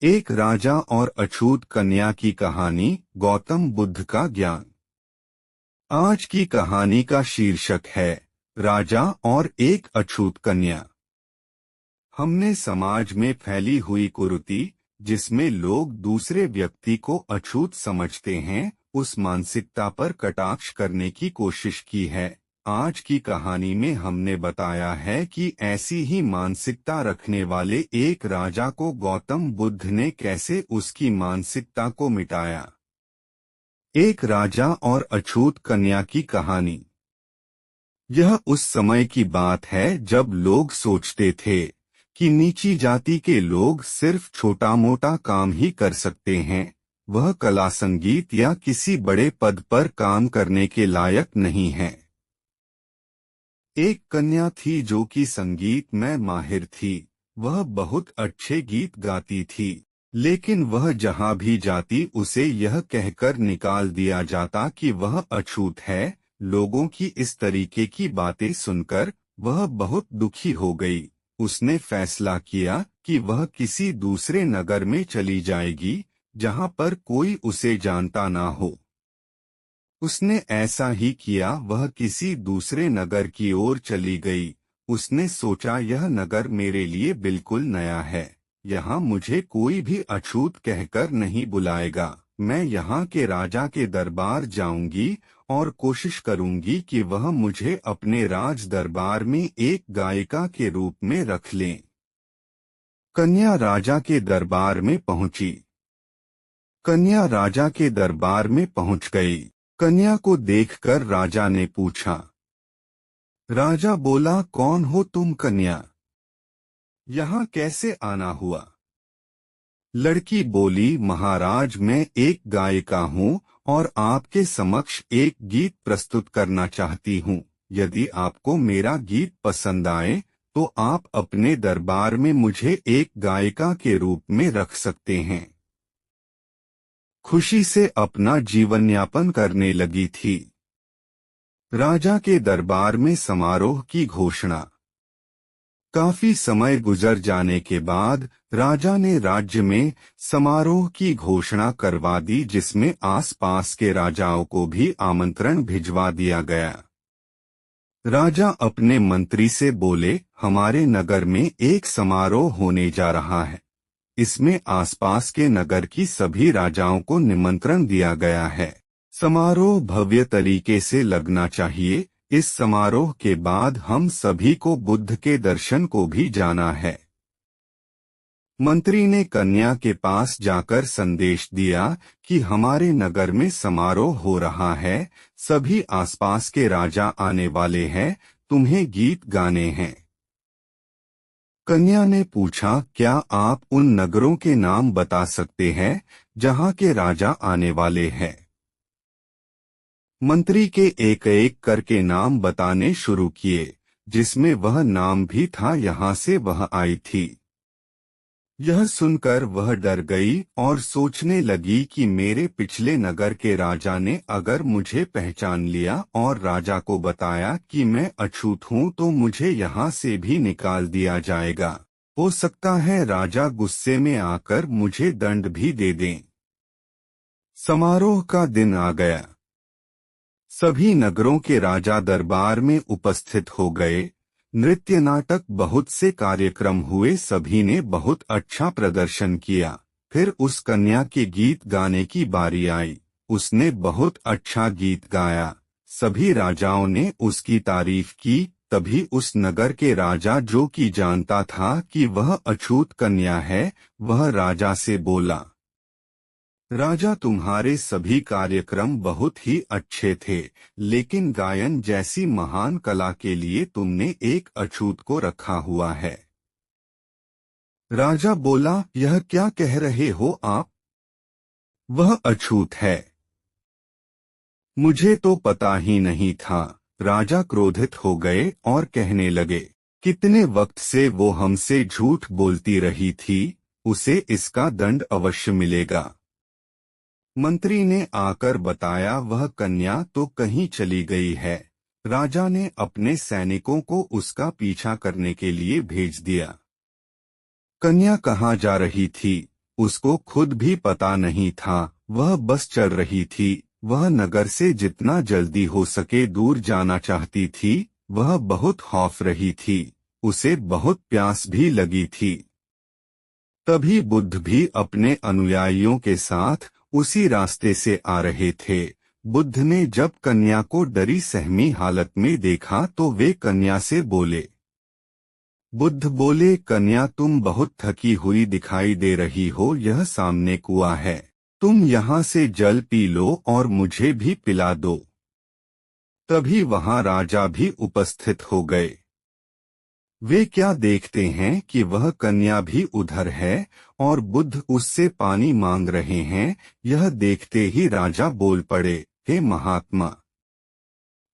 एक राजा और अछूत कन्या की कहानी। गौतम बुद्ध का ज्ञान। आज की कहानी का शीर्षक है राजा और एक अछूत कन्या। हमने समाज में फैली हुई कुरीति, जिसमें लोग दूसरे व्यक्ति को अछूत समझते हैं, उस मानसिकता पर कटाक्ष करने की कोशिश की है। आज की कहानी में हमने बताया है कि ऐसी ही मानसिकता रखने वाले एक राजा को गौतम बुद्ध ने कैसे उसकी मानसिकता को मिटाया। एक राजा और अछूत कन्या की कहानी। यह उस समय की बात है जब लोग सोचते थे कि नीची जाति के लोग सिर्फ छोटा मोटा काम ही कर सकते हैं, वह कला संगीत या किसी बड़े पद पर काम करने के लायक नहीं है। एक कन्या थी जो कि संगीत में माहिर थी। वह बहुत अच्छे गीत गाती थी, लेकिन वह जहाँ भी जाती उसे यह कहकर निकाल दिया जाता कि वह अछूत है। लोगों की इस तरीके की बातें सुनकर वह बहुत दुखी हो गई। उसने फैसला किया कि वह किसी दूसरे नगर में चली जाएगी, जहाँ पर कोई उसे जानता ना हो। उसने ऐसा ही किया। वह किसी दूसरे नगर की ओर चली गई। उसने सोचा, यह नगर मेरे लिए बिल्कुल नया है, यहाँ मुझे कोई भी अछूत कहकर नहीं बुलाएगा। मैं यहाँ के राजा के दरबार जाऊंगी और कोशिश करूंगी कि वह मुझे अपने राज दरबार में एक गायिका के रूप में रख लें। कन्या राजा के दरबार में पहुंची। कन्या राजा के दरबार में पहुंच गई। कन्या को देखकर राजा ने पूछा। राजा बोला, कौन हो तुम कन्या? यहाँ कैसे आना हुआ? लड़की बोली, महाराज मैं एक गायिका हूँ और आपके समक्ष एक गीत प्रस्तुत करना चाहती हूँ। यदि आपको मेरा गीत पसंद आए तो आप अपने दरबार में मुझे एक गायिका के रूप में रख सकते हैं। खुशी से अपना जीवन यापन करने लगी थी। राजा के दरबार में समारोह की घोषणा। काफी समय गुजर जाने के बाद राजा ने राज्य में समारोह की घोषणा करवा दी, जिसमें आसपास के राजाओं को भी आमंत्रण भिजवा दिया गया। राजा अपने मंत्री से बोले, हमारे नगर में एक समारोह होने जा रहा है। इसमें आसपास के नगर की सभी राजाओं को निमंत्रण दिया गया है। समारोह भव्य तरीके से लगना चाहिए। इस समारोह के बाद हम सभी को बुद्ध के दर्शन को भी जाना है। मंत्री ने कन्या के पास जाकर संदेश दिया कि हमारे नगर में समारोह हो रहा है, सभी आसपास के राजा आने वाले हैं, तुम्हें गीत गाने हैं। कन्या ने पूछा, क्या आप उन नगरों के नाम बता सकते हैं जहां के राजा आने वाले हैं? मंत्री के एक एक करके नाम बताने शुरू किए, जिसमें वह नाम भी था यहाँ से वह आई थी। यह सुनकर वह डर गई और सोचने लगी कि मेरे पिछले नगर के राजा ने अगर मुझे पहचान लिया और राजा को बताया कि मैं अछूत हूँ तो मुझे यहाँ से भी निकाल दिया जाएगा। हो सकता है राजा गुस्से में आकर मुझे दंड भी दे दें। समारोह का दिन आ गया। सभी नगरों के राजा दरबार में उपस्थित हो गए। नृत्य नाटक बहुत से कार्यक्रम हुए, सभी ने बहुत अच्छा प्रदर्शन किया। फिर उस कन्या के गीत गाने की बारी आई। उसने बहुत अच्छा गीत गाया। सभी राजाओं ने उसकी तारीफ की। तभी उस नगर के राजा, जो कि जानता था कि वह अछूत कन्या है, वह राजा से बोला, राजा तुम्हारे सभी कार्यक्रम बहुत ही अच्छे थे, लेकिन गायन जैसी महान कला के लिए तुमने एक अछूत को रखा हुआ है। राजा बोला, यह क्या कह रहे हो आप? वह अछूत है। मुझे तो पता ही नहीं था। राजा क्रोधित हो गए और कहने लगे, कितने वक्त से वो हमसे झूठ बोलती रही थी, उसे इसका दंड अवश्य मिलेगा। मंत्री ने आकर बताया, वह कन्या तो कहीं चली गई है। राजा ने अपने सैनिकों को उसका पीछा करने के लिए भेज दिया। कन्या कहाँ जा रही थी, उसको खुद भी पता नहीं था, वह बस चल रही थी। वह नगर से जितना जल्दी हो सके दूर जाना चाहती थी। वह बहुत खौफ रही थी, उसे बहुत प्यास भी लगी थी। तभी बुद्ध भी अपने अनुयायियों के साथ उसी रास्ते से आ रहे थे। बुद्ध ने जब कन्या को डरी सहमी हालत में देखा तो वे कन्या से बोले। बुद्ध बोले, कन्या तुम बहुत थकी हुई दिखाई दे रही हो, यह सामने कुआं है, तुम यहाँ से जल पी लो और मुझे भी पिला दो। तभी वहां राजा भी उपस्थित हो गए। वे क्या देखते हैं कि वह कन्या भी उधर है और बुद्ध उससे पानी मांग रहे हैं। यह देखते ही राजा बोल पड़े, हे महात्मा,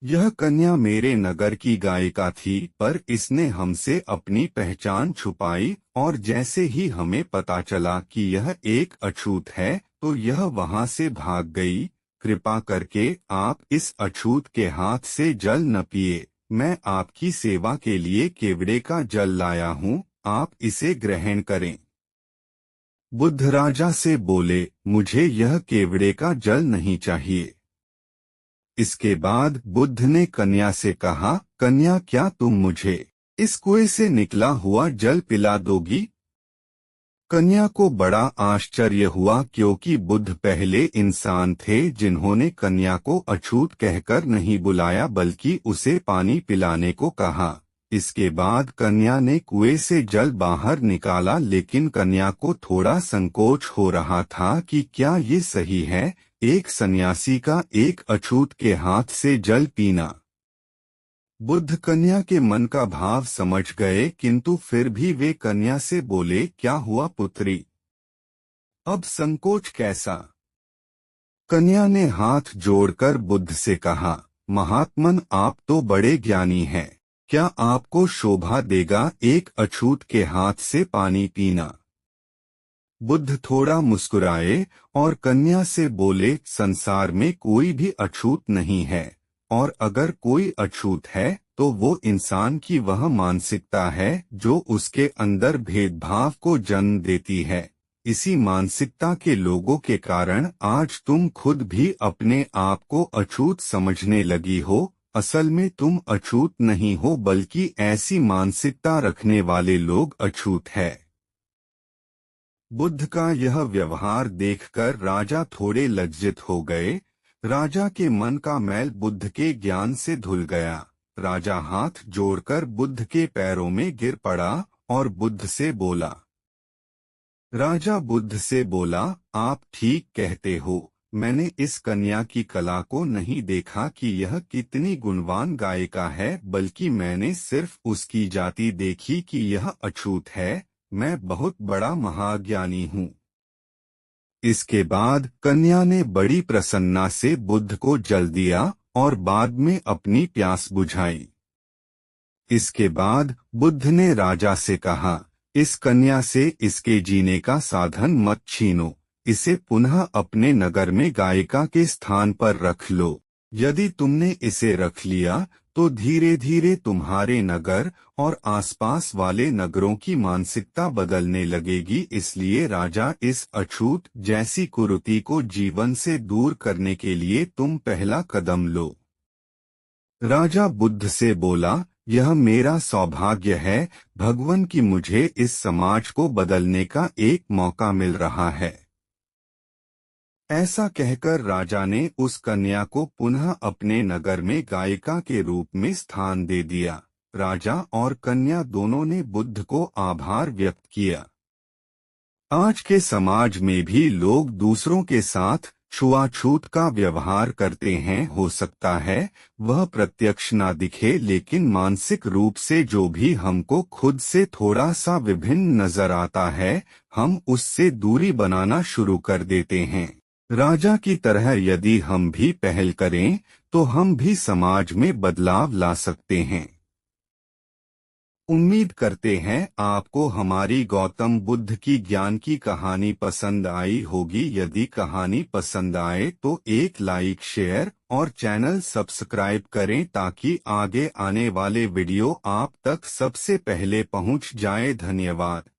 यह कन्या मेरे नगर की गायिका थी, पर इसने हमसे अपनी पहचान छुपाई और जैसे ही हमें पता चला कि यह एक अछूत है तो यह वहां से भाग गई। कृपा करके आप इस अछूत के हाथ से जल न पिए। मैं आपकी सेवा के लिए केवड़े का जल लाया हूँ, आप इसे ग्रहण करें। बुद्ध राजा से बोले, मुझे यह केवड़े का जल नहीं चाहिए। इसके बाद बुद्ध ने कन्या से कहा, कन्या क्या तुम मुझे इस कुएं से निकला हुआ जल पिला दोगी? कन्या को बड़ा आश्चर्य हुआ क्योंकि बुद्ध पहले इंसान थे जिन्होंने कन्या को अछूत कहकर नहीं बुलाया बल्कि उसे पानी पिलाने को कहा। इसके बाद कन्या ने कुएं से जल बाहर निकाला, लेकिन कन्या को थोड़ा संकोच हो रहा था कि क्या ये सही है, एक सन्यासी का एक अछूत के हाथ से जल पीना। बुद्ध कन्या के मन का भाव समझ गए, किंतु फिर भी वे कन्या से बोले, क्या हुआ पुत्री, अब संकोच कैसा? कन्या ने हाथ जोड़कर बुद्ध से कहा, महात्मन आप तो बड़े ज्ञानी हैं, क्या आपको शोभा देगा एक अछूत के हाथ से पानी पीना? बुद्ध थोड़ा मुस्कुराए और कन्या से बोले, संसार में कोई भी अछूत नहीं है, और अगर कोई अछूत है तो वो इंसान की वह मानसिकता है जो उसके अंदर भेदभाव को जन्म देती है। इसी मानसिकता के लोगों के कारण आज तुम खुद भी अपने आप को अछूत समझने लगी हो। असल में तुम अछूत नहीं हो, बल्कि ऐसी मानसिकता रखने वाले लोग अछूत है। बुद्ध का यह व्यवहार देखकर राजा थोड़े लज्जित हो गए। राजा के मन का मैल बुद्ध के ज्ञान से धुल गया। राजा हाथ जोड़कर बुद्ध के पैरों में गिर पड़ा और बुद्ध से बोला। राजा बुद्ध से बोला, आप ठीक कहते हो, मैंने इस कन्या की कला को नहीं देखा कि यह कितनी गुणवान गायिका है, बल्कि मैंने सिर्फ उसकी जाति देखी कि यह अछूत है। मैं बहुत बड़ा महाज्ञानी हूँ। इसके बाद कन्या ने बड़ी प्रसन्नता से बुद्ध को जल दिया और बाद में अपनी प्यास बुझाई। इसके बाद बुद्ध ने राजा से कहा, इस कन्या से इसके जीने का साधन मत छीनो, इसे पुनः अपने नगर में गायिका के स्थान पर रख लो। यदि तुमने इसे रख लिया तो धीरे धीरे तुम्हारे नगर और आसपास वाले नगरों की मानसिकता बदलने लगेगी। इसलिए राजा, इस अछूत जैसी कुरीति को जीवन से दूर करने के लिए तुम पहला कदम लो। राजा बुद्ध से बोला, यह मेरा सौभाग्य है भगवान कि मुझे इस समाज को बदलने का एक मौका मिल रहा है। ऐसा कहकर राजा ने उस कन्या को पुनः अपने नगर में गायिका के रूप में स्थान दे दिया। राजा और कन्या दोनों ने बुद्ध को आभार व्यक्त किया। आज के समाज में भी लोग दूसरों के साथ छुआछूत का व्यवहार करते हैं। हो सकता है वह प्रत्यक्ष ना दिखे, लेकिन मानसिक रूप से जो भी हमको खुद से थोड़ा सा विभिन्न नजर आता है, हम उससे दूरी बनाना शुरू कर देते हैं। राजा की तरह यदि हम भी पहल करें तो हम भी समाज में बदलाव ला सकते हैं। उम्मीद करते हैं आपको हमारी गौतम बुद्ध की ज्ञान की कहानी पसंद आई होगी। यदि कहानी पसंद आए तो एक लाइक, शेयर और चैनल सब्सक्राइब करें ताकि आगे आने वाले वीडियो आप तक सबसे पहले पहुंच जाए। धन्यवाद।